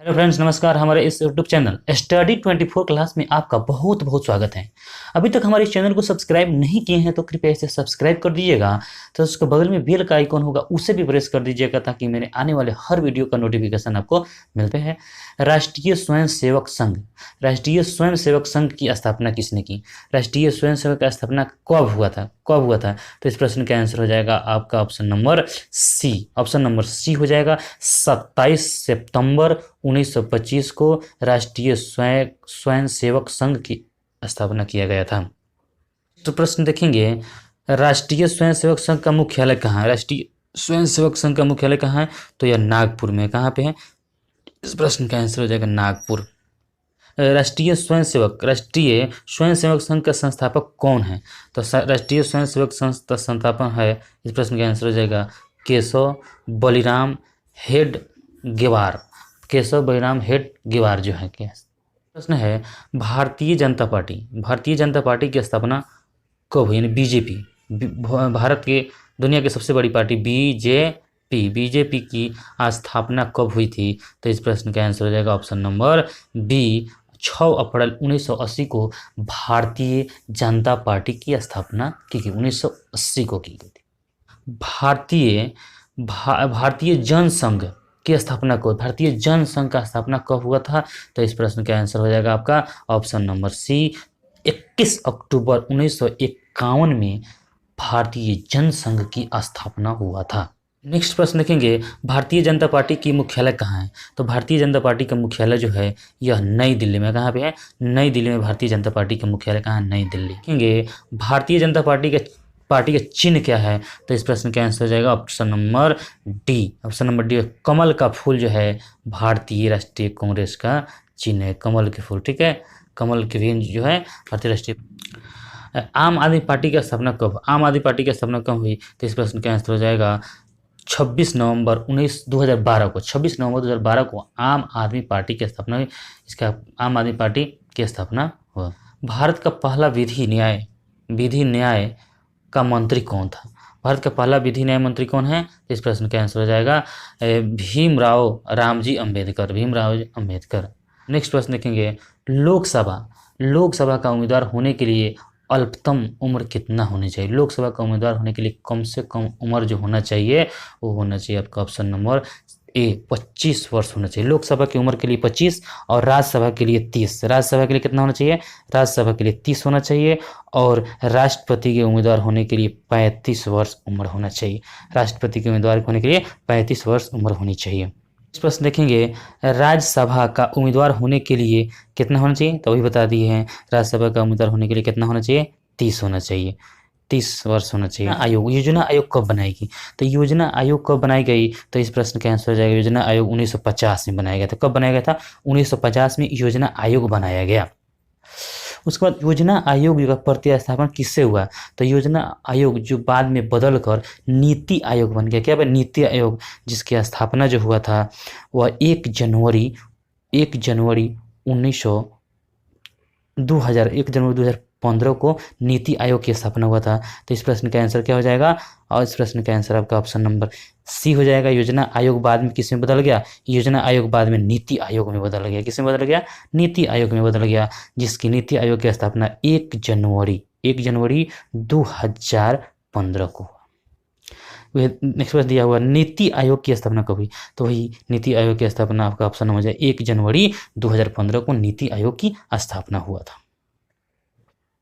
Hello friends, नमस्कार। हमारे इस यूट्यूब चैनल स्टडी 24 क्लास में आपका बहुत बहुत स्वागत है। अभी तक हमारे इस चैनल को सब्सक्राइब नहीं किए हैं तो कृपया इसे सब्सक्राइब कर दीजिएगा। तो उसके बगल में बेल का आइकॉन होगा, उसे भी प्रेस कर दीजिएगा ताकि मेरे आने वाले हर वीडियो का नोटिफिकेशन आपको मिलते हैं। राष्ट्रीय स्वयंसेवक संघ, राष्ट्रीय स्वयंसेवक संघ की स्थापना किसने की? राष्ट्रीय स्वयंसेवक का स्थापना कब हुआ था? तो इस प्रश्न का आंसर हो जाएगा आपका option number C. Option number C हो जाएगा 27 सितंबर 1925 को राष्ट्रीय स्वयंसेवक संघ की स्थापना किया गया था। तो प्रश्न देखेंगे, राष्ट्रीय स्वयंसेवक संघ का मुख्यालय कहाँ है? राष्ट्रीय स्वयंसेवक संघ का मुख्यालय कहाँ है? तो यह नागपुर में। कहाँ पे है? इस प्रश्न का आंसर हो जाएगा नागपुर। राष्ट्रीय स्वयंसेवक संघ का संस्थापक कौन है? तो राष्ट्रीय स्वयंसेवक संघ का संस्थापक है, इस प्रश्न का आंसर हो जाएगा केशव बलिराम हेडगेवार। केशव बलिराम हेडगेवार जो है। प्रश्न है, भारतीय जनता पार्टी की स्थापना कब हुई? यानी बीजेपी, भारत के दुनिया की सबसे बड़ी पार्टी बीजेपी की स्थापना कब हुई थी? तो इस प्रश्न का आंसर हो जाएगा ऑप्शन नंबर बी, 6 अप्रैल 1980 को भारतीय जनता पार्टी की स्थापना की गई। 1980 को की गई थी। भारतीय जनसंघ की स्थापना को, भारतीय जनसंघ का स्थापना कब हुआ था? तो इस प्रश्न का आंसर हो जाएगा आपका ऑप्शन नंबर सी, 21 अक्टूबर 1951 में भारतीय जनसंघ की स्थापना हुआ था। नेक्स्ट प्रश्न देखेंगे, भारतीय जनता पार्टी की मुख्यालय कहाँ है? तो भारतीय जनता पार्टी का मुख्यालय जो है यह नई दिल्ली में। कहाँ पे है? नई दिल्ली में भारतीय जनता पार्टी का मुख्यालय कहाँ है? नई दिल्ली। देखेंगे, भारतीय जनता पार्टी का चिन्ह क्या है? तो इस प्रश्न का आंसर हो जाएगा option number D. Option number D, कमल का फूल जो है भारतीय राष्ट्रीय कांग्रेस का चिन्ह है। कमल के फूल, ठीक है, कमल के रेंज जो है भारतीय राष्ट्रीय। आम आदमी पार्टी की स्थापना कब हुई? तो इस प्रश्न का आंसर हो जाएगा 26 नवंबर 2012 को आम आदमी पार्टी की स्थापना हुई। इसका आम आदमी पार्टी की स्थापना हुआ। भारत का पहला विधि न्याय का मंत्री कौन था? भारत का पहला विधि न्याय मंत्री कौन है? इस प्रश्न का आंसर हो जाएगा भीमराव रामजी अंबेडकर। नेक्स्ट प्रश्न देखेंगे, लोकसभा का उम्मीदवार होने के लिए अल्पतम उम्र कितना होनी चाहिए? लोकसभा का उम्मीदवार होने के लिए कम से कम उम्र जो होना चाहिए वो होना चाहिए आपका ऑप्शन नंबर ए, 25 वर्ष होना चाहिए। लोकसभा की उम्र के लिए 25 और राज्यसभा के लिए 30। राज्यसभा के लिए कितना होना चाहिए? राज्यसभा के लिए 30 होना चाहिए। और राष्ट्रपति के उम्मीदवार होने के लिए 35 वर्ष उम्र होना चाहिए। राष्ट्रपति के उम्मीदवार होने के लिए 35 वर्ष उम्र होनी चाहिए। इस प्रश्न देखेंगे, राज्यसभा का उम्मीदवार होने के लिए कितना होना चाहिए? तो अभी बता दिए हैं, राज्यसभा का उम्मीदवार होने के लिए कितना होना चाहिए? 30 होना चाहिए, 30 वर्ष होना चाहिए। योजना आयोग कब बनाएगी? तो योजना आयोग कब बनाई गई? तो इस प्रश्न का आंसर हो जाएगा योजना आयोग 1950 में बनाया गया था। कब बनाया गया था? 1950 में योजना आयोग बनाया गया। उसके बाद योजना आयोग का प्रतिस्थापन किससे हुआ? तो योजना आयोग जो बाद में बदल कर नीति आयोग बन गया। क्या बन? नीति आयोग, जिसकी स्थापना जो हुआ था वह 1 जनवरी 2015 को नीति आयोग की स्थापना हुआ था। तो इस प्रश्न का आंसर क्या हो जाएगा? और इस प्रश्न का आंसर आपका ऑप्शन नंबर सी हो जाएगा। योजना आयोग बाद में किस में बदल गया? योजना आयोग बाद में नीति आयोग में बदल गया। किस में बदल गया? नीति आयोग में बदल गया, जिसकी नीति आयोग की स्थापना 1 जनवरी 2015 को। नेक्स्ट प्रश्न दिया हुआ, नीति आयोग की स्थापना कब हुई? तो वही नीति आयोग की स्थापना आपका ऑप्शन हो जाए 1 जनवरी 2015 को नीति आयोग की स्थापना हुआ था।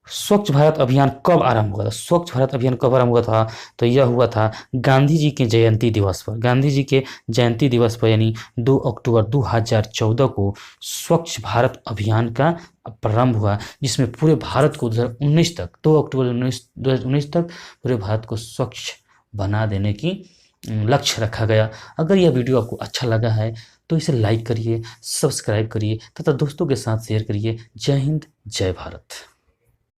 स्वच्छ भारत अभियान कब आरंभ हुआ था? स्वच्छ भारत अभियान कब आरंभ हुआ था? तो यह हुआ था गांधी जी के जयंती दिवस पर। गांधी जी के जयंती दिवस पर यानी 2 अक्टूबर 2014 को स्वच्छ भारत अभियान का प्रारंभ हुआ, जिसमें पूरे भारत को 2019 तक 2 अक्टूबर 2019 तक पूरे भारत को स्वच्छ बना देने की लक्ष्य रखा गया। अगर यह वीडियो आपको अच्छा लगा है तो इसे लाइक करिए, सब्सक्राइब करिए तथा दोस्तों के साथ शेयर करिए। जय हिंद, जय भारत।